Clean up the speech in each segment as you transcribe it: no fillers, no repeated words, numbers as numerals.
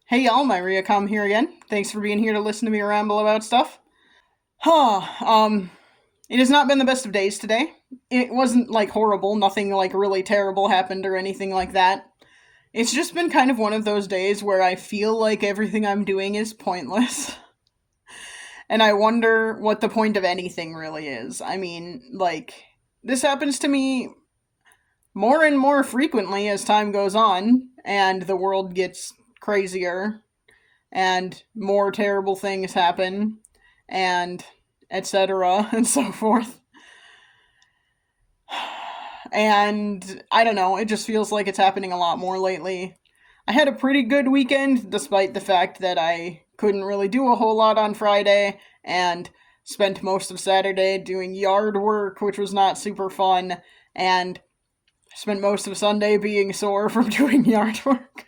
Hey y'all, my Riacom here again. Thanks for being here to listen to me ramble about stuff. Huh, it has not been the best of days today. It wasn't like horrible, nothing like really terrible happened or anything like that. It's just been kind of one of those days where I feel like everything I'm doing is pointless. And I wonder what the point of anything really is. I mean, this happens to me more and more frequently as time goes on, and the world gets crazier and more terrible things happen, and etc. and so forth. And I don't know, it just feels like it's happening a lot more lately. I had a pretty good weekend, despite the fact that I couldn't really do a whole lot on Friday, and spent most of Saturday doing yard work, which was not super fun, and spent most of Sunday being sore from doing yard work,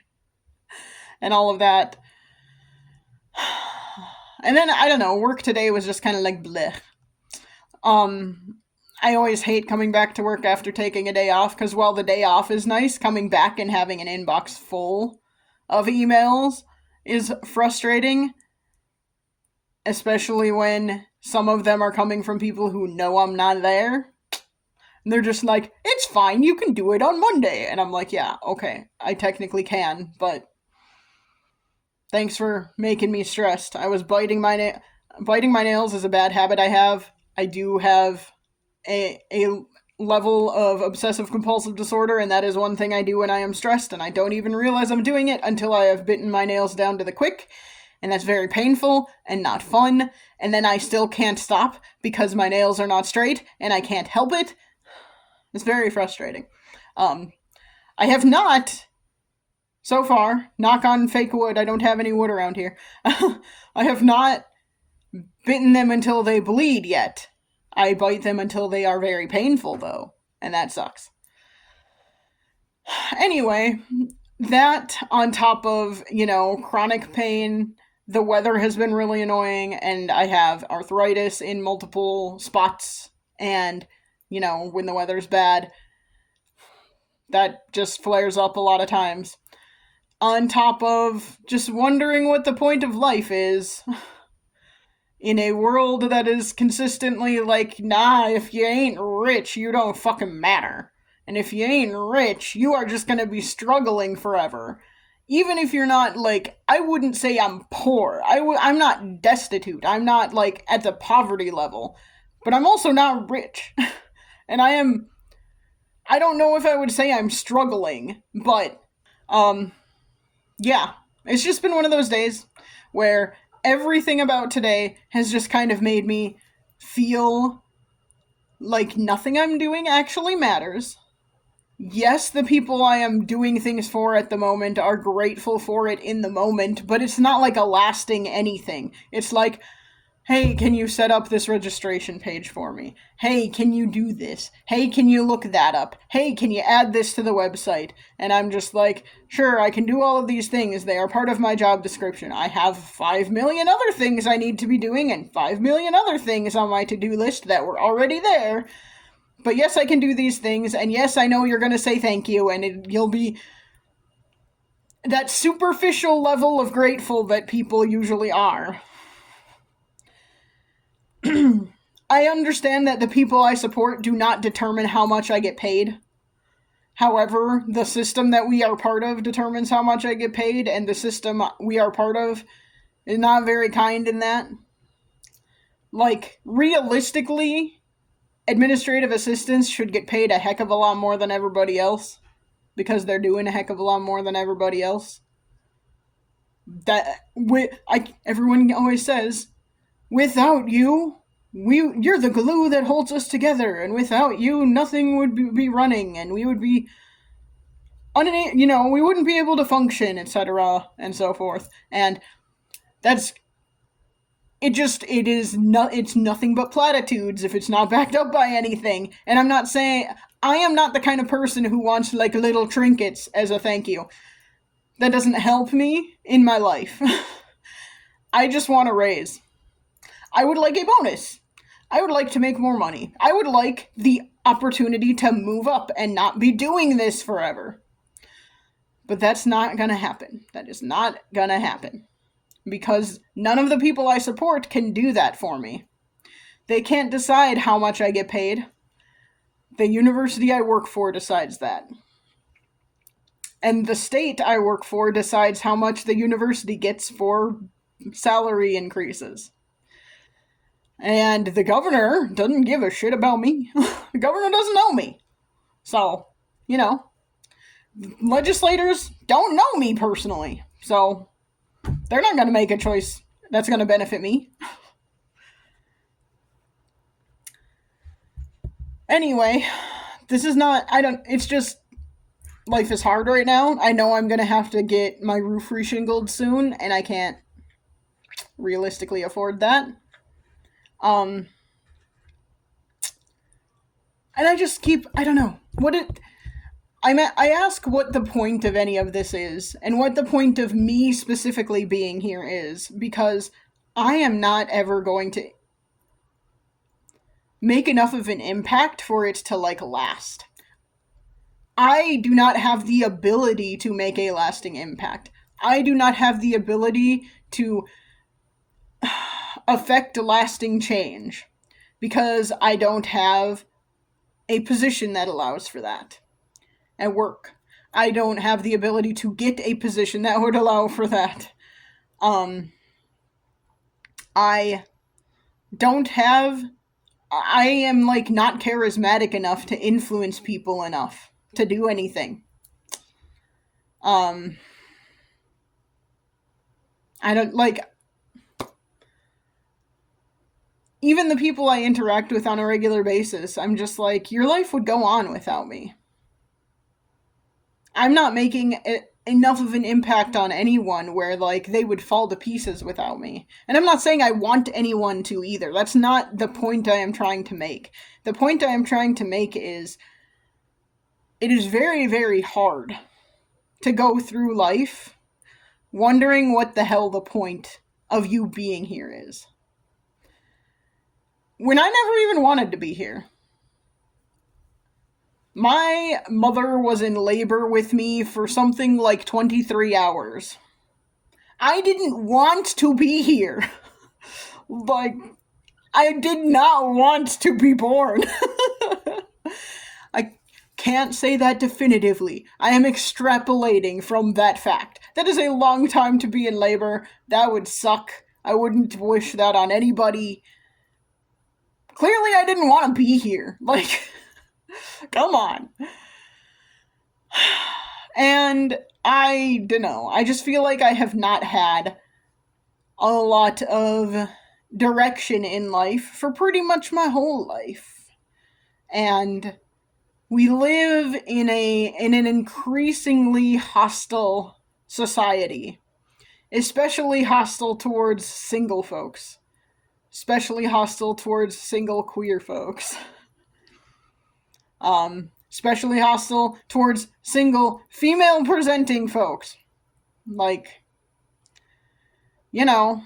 and all of that. And then, I don't know, work today was just kind of like bleh. Um, I always hate coming back to work after taking a day off, because while the day off is nice, coming back and having an inbox full of emails is frustrating, especially when some of them are coming from people who know I'm not there. And they're just like, it's fine, you can do it on Monday. And I'm like, yeah, okay, I technically can, but thanks for making me stressed. I was biting my nails is a bad habit I have. I do have a level of obsessive compulsive disorder, and that is one thing I do when I am stressed, and I don't even realize I'm doing it until I have bitten my nails down to the quick, and that's very painful and not fun, and then I still can't stop because my nails are not straight, and I can't help it. It's very frustrating. I have not, so far, knock on fake wood, I don't have any wood around here, I have not bitten them until they bleed yet. I bite them until they are very painful, though, and that sucks. Anyway, that on top of, chronic pain, the weather has been really annoying, and I have arthritis in multiple spots, and, when the weather's bad, that just flares up a lot of times. On top of just wondering what the point of life is. In a world that is consistently like, nah, if you ain't rich, you don't fucking matter. And if you ain't rich, you are just gonna be struggling forever. Even if you're not, I wouldn't say I'm poor. I'm not destitute. I'm not, at the poverty level. But I'm also not rich. And I don't know if I would say I'm struggling, but, yeah. It's just been one of those days where everything about today has just kind of made me feel like nothing I'm doing actually matters. Yes, the people I am doing things for at the moment are grateful for it in the moment, but it's not like a lasting anything. It's like, hey, can you set up this registration page for me? Hey, can you do this? Hey, can you look that up? Hey, can you add this to the website? And I'm just like, sure, I can do all of these things. They are part of my job description. I have 5 million other things I need to be doing and 5 million other things on my to-do list that were already there. But yes, I can do these things, and yes, I know you're going to say thank you, and you'll be that superficial level of grateful that people usually are. I understand that the people I support do not determine how much I get paid. However, the system that we are part of determines how much I get paid, and the system we are part of is not very kind in that. Realistically, administrative assistants should get paid a heck of a lot more than everybody else, because they're doing a heck of a lot more than everybody else. Everyone always says, without you, you're the glue that holds us together, and without you, nothing would be running, and we would be, we wouldn't be able to function, etc., and so forth. And that's, it's nothing but platitudes if it's not backed up by anything. And I'm not saying, I am not the kind of person who wants, little trinkets as a thank you. That doesn't help me in my life. I just want a raise. I would like a bonus. I would like to make more money. I would like the opportunity to move up and not be doing this forever. But that's not gonna happen. That is not gonna happen. Because none of the people I support can do that for me. They can't decide how much I get paid. The university I work for decides that. And the state I work for decides how much the university gets for salary increases. And the governor doesn't give a shit about me. The governor doesn't know me. So, legislators don't know me personally. So, they're not going to make a choice that's going to benefit me. Anyway, it's just, life is hard right now. I know I'm going to have to get my roof reshingled soon, and I can't realistically afford that. And I just I don't know. I ask what the point of any of this is, and what the point of me specifically being here is, because I am not ever going to make enough of an impact for it to, last. I do not have the ability to make a lasting impact. I do not have the ability to affect lasting change, because I don't have a position that allows for that. At work, I don't have the ability to get a position that would allow for that. I am not charismatic enough to influence people enough to do anything. I don't even the people I interact with on a regular basis, I'm just like, your life would go on without me. I'm not making enough of an impact on anyone where, they would fall to pieces without me. And I'm not saying I want anyone to either. That's not the point I am trying to make. The point I am trying to make is, it is very, very hard to go through life wondering what the hell the point of you being here is. When I never even wanted to be here. My mother was in labor with me for something like 23 hours. I didn't want to be here. I did not want to be born. I can't say that definitively. I am extrapolating from that fact. That is a long time to be in labor. That would suck. I wouldn't wish that on anybody. Clearly, I didn't want to be here. Come on. And I don't know. I just feel like I have not had a lot of direction in life for pretty much my whole life. And we live in an increasingly hostile society. Especially hostile towards single folks. Especially hostile towards single queer folks. Especially hostile towards single female-presenting folks. I can't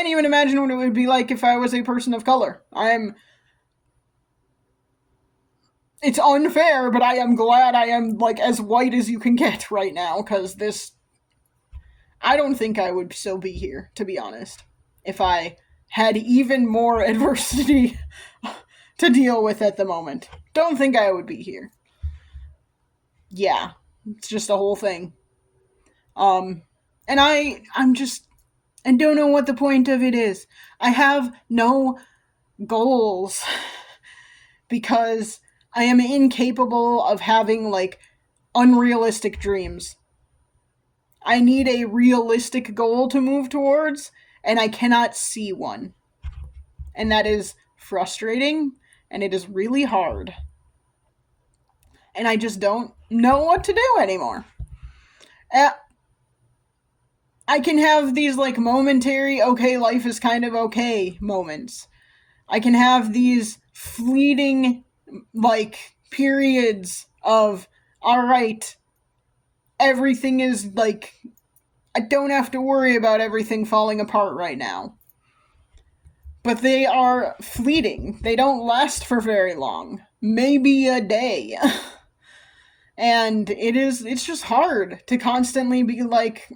even imagine what it would be like if I was a person of color. It's unfair, but I am glad I am, as white as you can get right now, because I don't think I would still be here, to be honest, if I had even more adversity to deal with at the moment. Don't think I would be here. Yeah, it's just a whole thing. And I don't know what the point of it is. I have no goals because I am incapable of having, unrealistic dreams. I need a realistic goal to move towards, and I cannot see one. And that is frustrating, and it is really hard. And I just don't know what to do anymore. I can have these, momentary, okay, life is kind of okay moments. I can have these fleeting, periods of, alright, everything is, I don't have to worry about everything falling apart right now. But they are fleeting. They don't last for very long. Maybe a day. And it's just hard to constantly be like,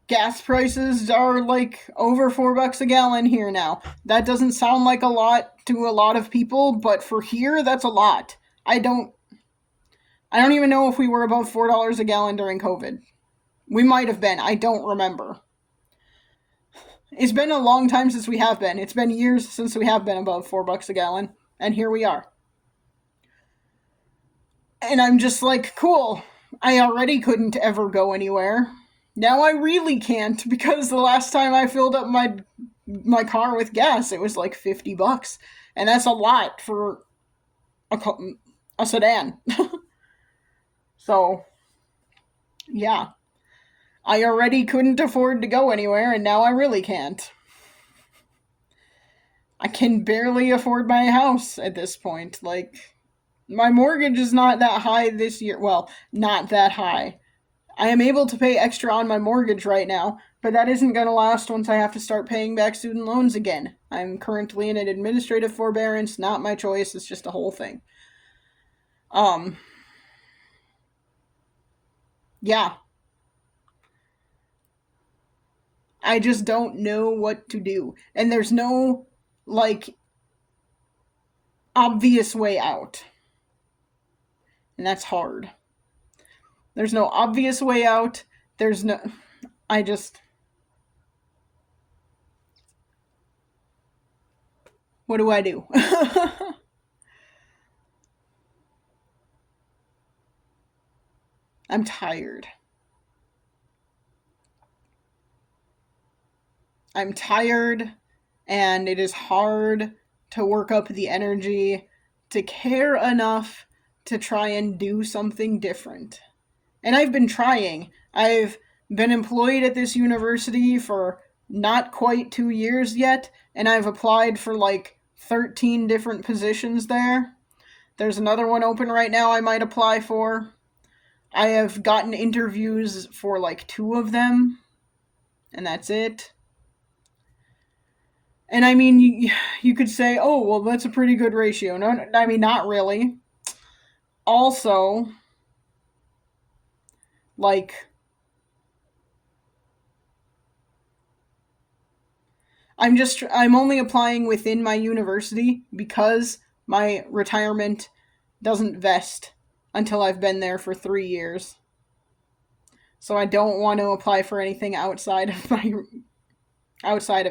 gas prices are like over $4 a gallon here now. That doesn't sound like a lot to a lot of people, but for here, that's a lot. I don't even know if we were above $4 a gallon during COVID. We might have been. I don't remember. It's been a long time since we have been. It's been years since we have been above $4 a gallon, and here we are. And I'm just like, cool. I already couldn't ever go anywhere. Now I really can't, because the last time I filled up my car with gas, it was like $50, and that's a lot for a, a sedan. So, yeah. I already couldn't afford to go anywhere, and now I really can't. I can barely afford my house at this point. Like, my mortgage is not that high this year. Well, not that high. I am able to pay extra on my mortgage right now, but that isn't going to last once I have to start paying back student loans again. I'm currently in an administrative forbearance, not my choice, it's just a whole thing. Um, yeah. I just don't know what to do. And there's no, like, obvious way out. And that's hard. There's no obvious way out. There's no. I just. What do I do? I'm tired. I'm tired, and it is hard to work up the energy to care enough to try and do something different. And I've been trying. I've been employed at this university for not quite 2 years yet, and I've applied for like 13 different positions there. There's another one open right now I might apply for. I have gotten interviews for like two of them, and that's it. And I mean, you could say, oh, well, that's a pretty good ratio. No, I mean, not really. Also, like, I'm only applying within my university because my retirement doesn't vest until I've been there for 3 years. So I don't want to apply for anything outside of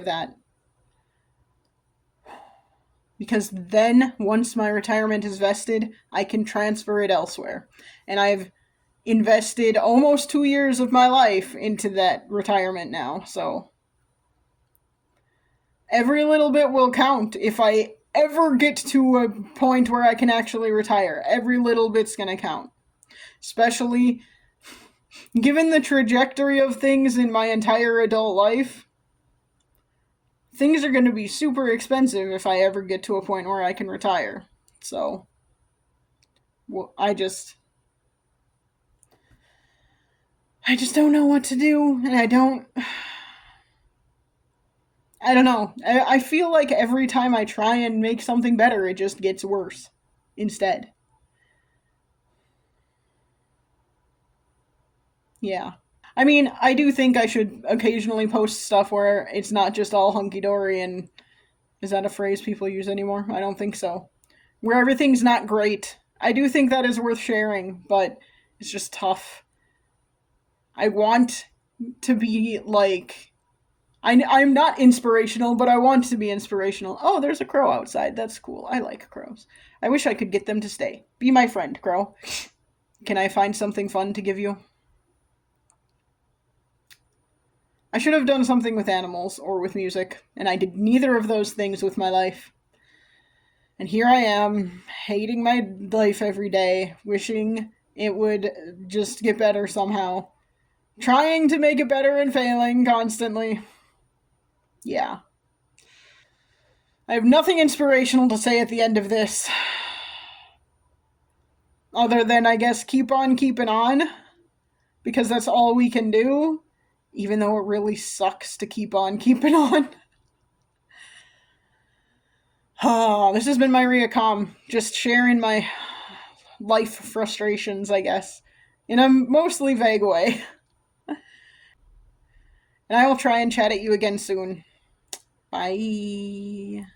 that. Because then, once my retirement is vested, I can transfer it elsewhere. And I've invested almost 2 years of my life into that retirement now, so every little bit will count if I ever get to a point where I can actually retire. Every little bit's gonna count. Especially given the trajectory of things in my entire adult life, things are gonna be super expensive if I ever get to a point where I can retire. So, well, I just don't know what to do, and I don't know. I feel like every time I try and make something better, it just gets worse instead. Yeah. I mean, I do think I should occasionally post stuff where it's not just all hunky dory and is that a phrase people use anymore? I don't think so. Where everything's not great. I do think that is worth sharing, but it's just tough. I want to be like I'm not inspirational, but I want to be inspirational. Oh, there's a crow outside. That's cool. I like crows. I wish I could get them to stay. Be my friend, crow. Can I find something fun to give you? I should have done something with animals or with music, and I did neither of those things with my life. And here I am, hating my life every day, wishing it would just get better somehow. Trying to make it better and failing constantly. Yeah. I have nothing inspirational to say at the end of this. Other than, I guess, keep on keeping on. Because that's all we can do. Even though it really sucks to keep on keeping on. Oh, this has been my Riacom. Just sharing my life frustrations, I guess, in a mostly vague way. And I will try and chat at you again soon. Bye.